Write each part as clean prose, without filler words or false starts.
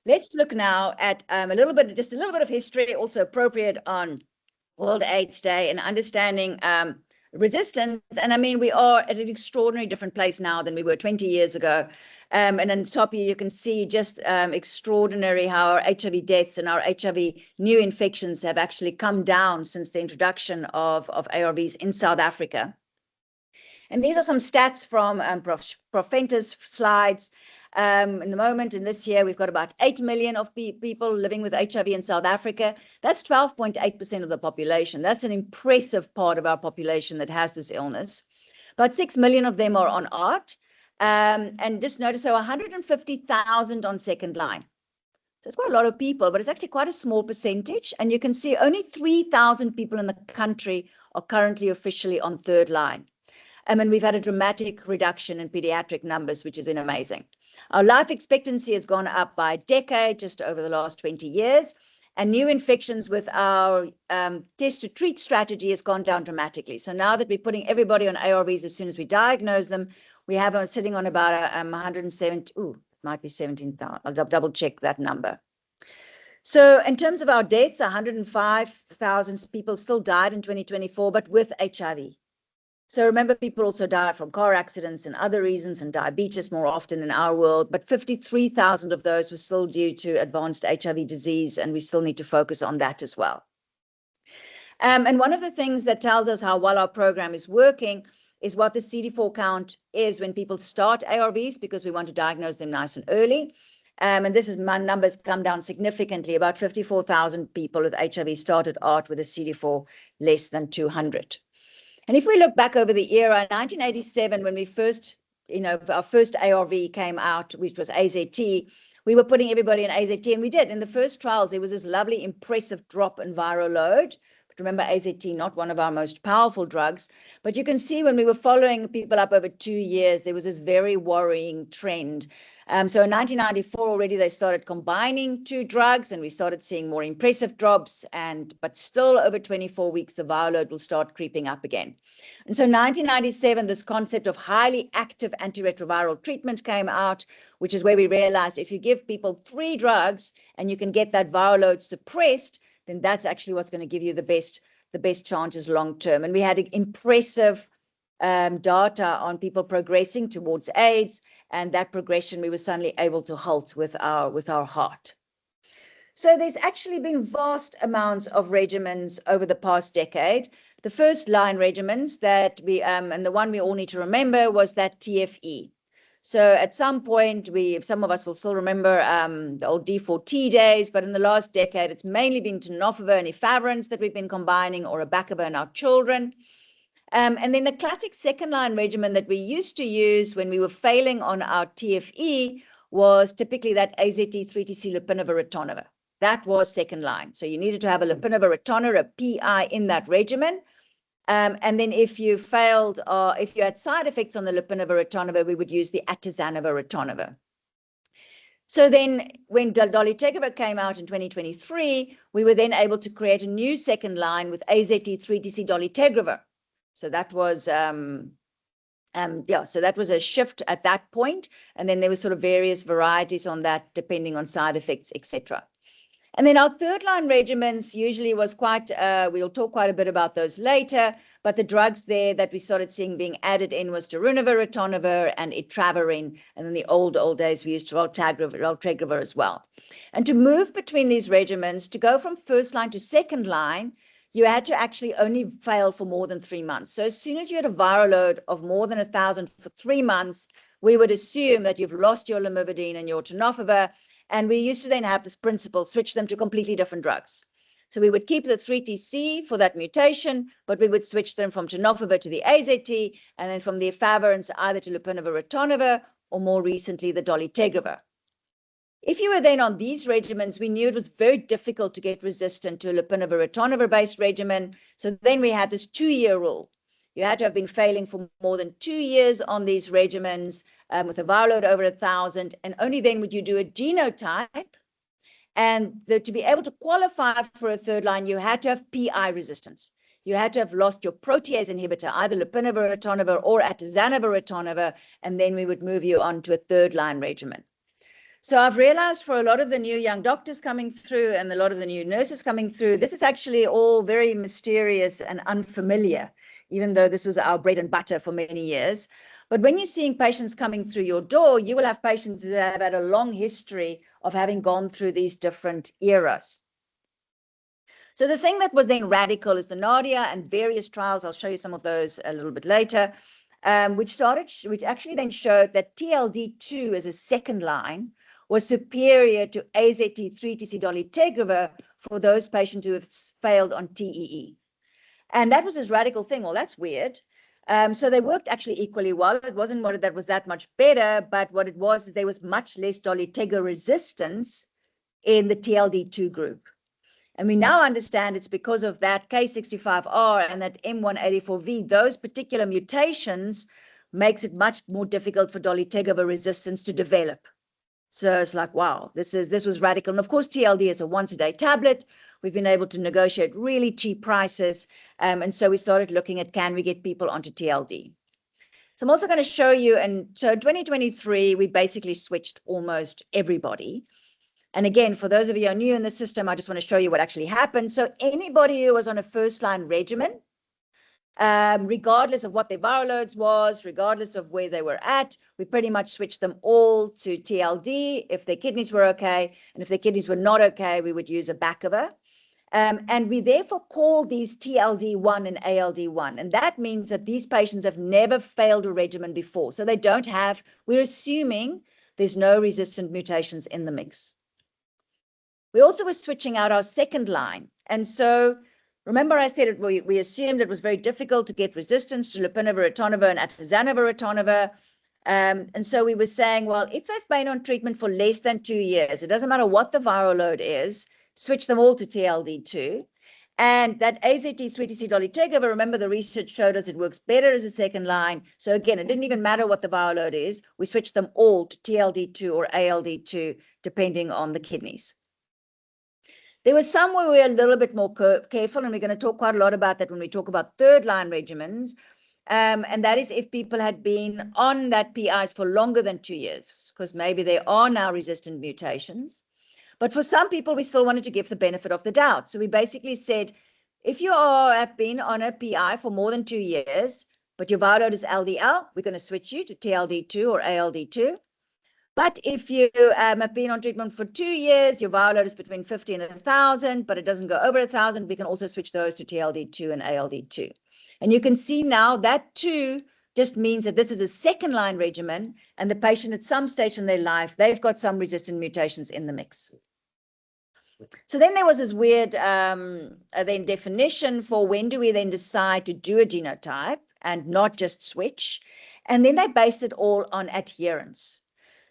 Let's look now at just a little bit of history, also appropriate on World AIDS Day, and understanding resistance. And I mean, we are at an extraordinary different place now than we were 20 years ago. And on the top here, you can see just extraordinary how our HIV deaths and our HIV new infections have actually come down since the introduction of ARVs in South Africa. And these are some stats from Prof Venta's slides. In the moment, in this year, we've got about 8 million of people living with HIV in South Africa. That's 12.8% of the population. That's an impressive part of our population that has this illness. About 6 million of them are on ART. And just notice, so 150,000 on second line. So it's quite a lot of people, but it's actually quite a small percentage. And you can see only 3,000 people in the country are currently officially on third line. And we've had a dramatic reduction in pediatric numbers, which has been amazing. Our life expectancy has gone up by a decade just over the last 20 years. And new infections with our test to treat strategy has gone down dramatically. So now that we're putting everybody on ARVs as soon as we diagnose them, we have sitting on about 170, might be 17,000. I'll double check that number. So in terms of our deaths, 105,000 people still died in 2024, but with HIV. So remember, people also die from car accidents and other reasons, and diabetes more often in our world, but 53,000 of those were still due to advanced HIV disease, and we still need to focus on that as well. And one of the things that tells us how well our program is working is what the CD4 count is when people start ARVs, because we want to diagnose them nice and early. And this is, my numbers come down significantly. About 54,000 people with HIV started ART with a CD4 less than 200. And if we look back over the era, 1987, when we first, our first ARV came out, which was AZT, we were putting everybody in AZT, and we did. In the first trials, there was this lovely, impressive drop in viral load. But remember, AZT, not one of our most powerful drugs. But you can see when we were following people up over 2 years, there was this very worrying trend. So in 1994 already, they started combining two drugs, and we started seeing more impressive drops. But still, over 24 weeks, the viral load will start creeping up again. And so 1997, this concept of highly active antiretroviral treatment came out, which is where we realized if you give people 3 drugs and you can get that viral load suppressed, then that's actually what's going to give you the best chances long term. And we had impressive data on people progressing towards AIDS, and that progression we were suddenly able to halt with our heart. So there's actually been vast amounts of regimens over the past decade. The first line regimens that we, and the one we all need to remember, was that TFE. So at some point, some of us will still remember the old D4T days, but in the last decade, it's mainly been tenofovir and efavirenz that we've been combining, or abacavir in our children. And then the classic second-line regimen that we used to use when we were failing on our TFE was typically that AZT3TC lopinavir ritonavir. That was second line. So you needed to have a lopinavir ritonavir, a PI in that regimen. And then if you failed, or if you had side effects on the lopinavir ritonavir, we would use the atazanavir ritonavir. So then when dolutegravir came out in 2023, we were then able to create a new second line with AZT3TC dolutegravir. So that was, so that was a shift at that point. And then there were sort of various varieties on that, depending on side effects, etc. And then our third line regimens usually was quite, we'll talk quite a bit about those later, but the drugs there that we started seeing being added in was darunavir, ritonavir, and etravirine. And in the old days, we used raltegravir as well. And to move between these regimens, to go from first line to second line, you had to actually only fail for more than 3 months. So as soon as you had a viral load of more than 1,000 for 3 months, we would assume that you've lost your lamivudine and your tenofovir. And we used to then have this principle, switch them to completely different drugs. So we would keep the 3TC for that mutation, but we would switch them from tenofovir to the AZT, and then from the efavirenz either to lopinavir ritonavir, or more recently, the dolutegravir. If you were then on these regimens, we knew it was very difficult to get resistant to a lopinavir ritonavir-based regimen. So then we had this 2-year rule. You had to have been failing for more than 2 years on these regimens with a viral load over 1,000, and only then would you do a genotype. And to be able to qualify for a third line, you had to have PI resistance. You had to have lost your protease inhibitor, either lopinavir ritonavir or atazanavir ritonavir, and then we would move you on to a third line regimen. So I've realized for a lot of the new young doctors coming through and a lot of the new nurses coming through, this is actually all very mysterious and unfamiliar, even though this was our bread and butter for many years. But when you're seeing patients coming through your door, you will have patients who have had a long history of having gone through these different eras. So the thing that was then radical is the Nadia and various trials. I'll show you some of those a little bit later, which actually then showed that TLD2 as a second line was superior to AZT3-TC dolutegravir for those patients who have failed on TEE. And that was this radical thing. Well, that's weird. So they worked actually equally well. It wasn't what that was that much better, but what it was, there was much less dolutegravir resistance in the TLD2 group. And we now understand it's because of that K65R and that M184V, those particular mutations makes it much more difficult for dolutegravir resistance to develop. So it's like, wow, this was radical. And of course, TLD is a once-a-day tablet. We've been able to negotiate really cheap prices. And so we started looking at, can we get people onto TLD? So I'm also going to show you, and so 2023, we basically switched almost everybody. And again, for those of you who are new in the system, I just want to show you what actually happened. So anybody who was on a first-line regimen, regardless of what their viral loads was, regardless of where they were at, we pretty much switched them all to TLD if their kidneys were okay. And if their kidneys were not okay, we would use a backup. And we therefore call these TLD1 and ALD1. And that means that these patients have never failed a regimen before. So they don't have, we're assuming there's no resistant mutations in the mix. We also were switching out our second line. And so remember I said we assumed it was very difficult to get resistance to lopinavir, ritonavir, and atazanavir, ritonavir. And so we were saying, well, if they've been on treatment for less than 2 years, it doesn't matter what the viral load is, switch them all to TLD2. And that AZT3-TC dolutegravir, remember the research showed us it works better as a second line. So again, it didn't even matter what the viral load is. We switched them all to TLD2 or ALD2, depending on the kidneys. There was some where we were a little bit more careful, and we're going to talk quite a lot about that when we talk about third-line regimens, and that is if people had been on that PIs for longer than 2 years, because maybe there are now resistant mutations. But for some people, we still wanted to give the benefit of the doubt. So we basically said, if you have been on a PI for more than 2 years, but your viral load is LDL, we're going to switch you to TLD2 or ALD2. But if you have been on treatment for 2 years, your viral load is between 50 and 1,000, but it doesn't go over 1,000, we can also switch those to TLD2 and ALD2. And you can see now that 2 just means that this is a second-line regimen, and the patient at some stage in their life, they've got some resistant mutations in the mix. So then there was this weird then definition for when do we then decide to do a genotype and not just switch. And then they based it all on adherence.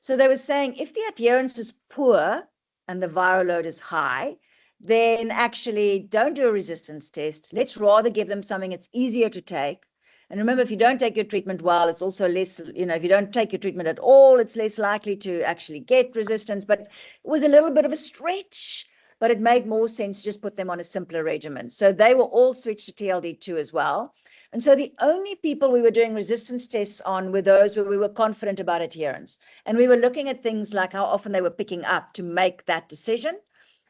So they were saying if the adherence is poor and the viral load is high, then actually don't do a resistance test. Let's rather give them something that's easier to take. And remember, if you don't take your treatment well, it's also less, if you don't take your treatment at all, it's less likely to actually get resistance. But it was a little bit of a stretch, but it made more sense to just put them on a simpler regimen. So they were all switched to TLD2 as well. And so the only people we were doing resistance tests on were those where we were confident about adherence. And we were looking at things like how often they were picking up to make that decision.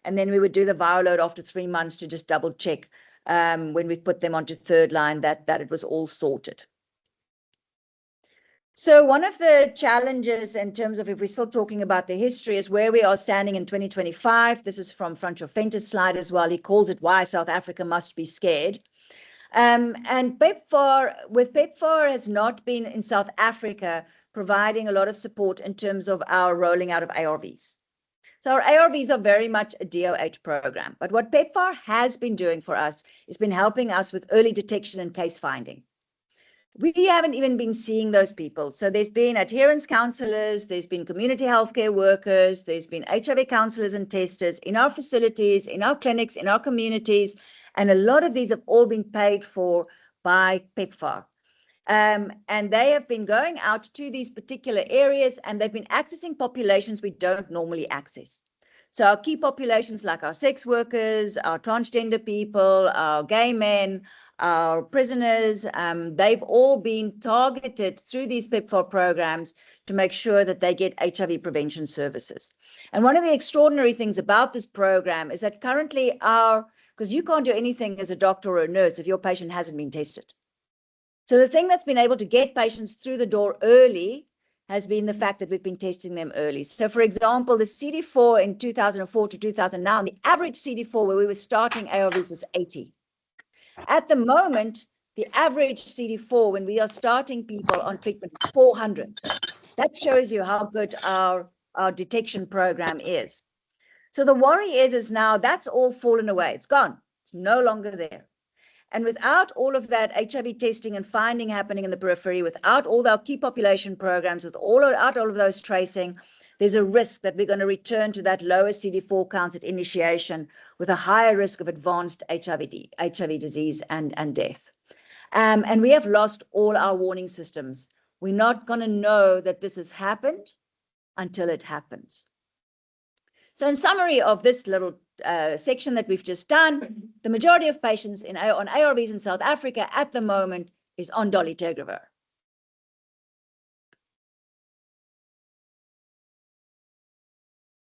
And then we would do the viral load after 3 months to just double check when we put them onto third line that it was all sorted. So one of the challenges in terms of if we're still talking about the history is where we are standing in 2025. This is from Francois' slide as well. He calls it Why South Africa Must Be Scared. And PEPFAR has not been in South Africa providing a lot of support in terms of our rolling out of ARVs. So our ARVs are very much a DOH program. But what PEPFAR has been doing for us is been helping us with early detection and case finding. We haven't even been seeing those people. So there's been adherence counselors, there's been community healthcare workers, there's been HIV counselors and testers in our facilities, in our clinics, in our communities. And a lot of these have all been paid for by PEPFAR. And they have been going out to these particular areas and they've been accessing populations we don't normally access. So our key populations like our sex workers, our transgender people, our gay men, our prisoners, they've all been targeted through these PEPFAR programs to make sure that they get HIV prevention services. And one of the extraordinary things about this program is that currently because you can't do anything as a doctor or a nurse if your patient hasn't been tested. So the thing that's been able to get patients through the door early has been the fact that we've been testing them early. So for example, the CD4 in 2004 to 2009, the average CD4 where we were starting ARVs was 80. At the moment, the average CD4 when we are starting people on treatment is 400. That shows you how good our detection program is. So the worry is now that's all fallen away. It's gone. It's no longer there. And without all of that HIV testing and finding happening in the periphery, without all our key population programs, without all of those tracing, there's a risk that we're going to return to that lower CD4 counts at initiation with a higher risk of advanced HIV disease and death. And we have lost all our warning systems. We're not going to know that this has happened until it happens. So in summary of this little section that we've just done, the majority of patients on ARVs in South Africa at the moment is on dolutegravir.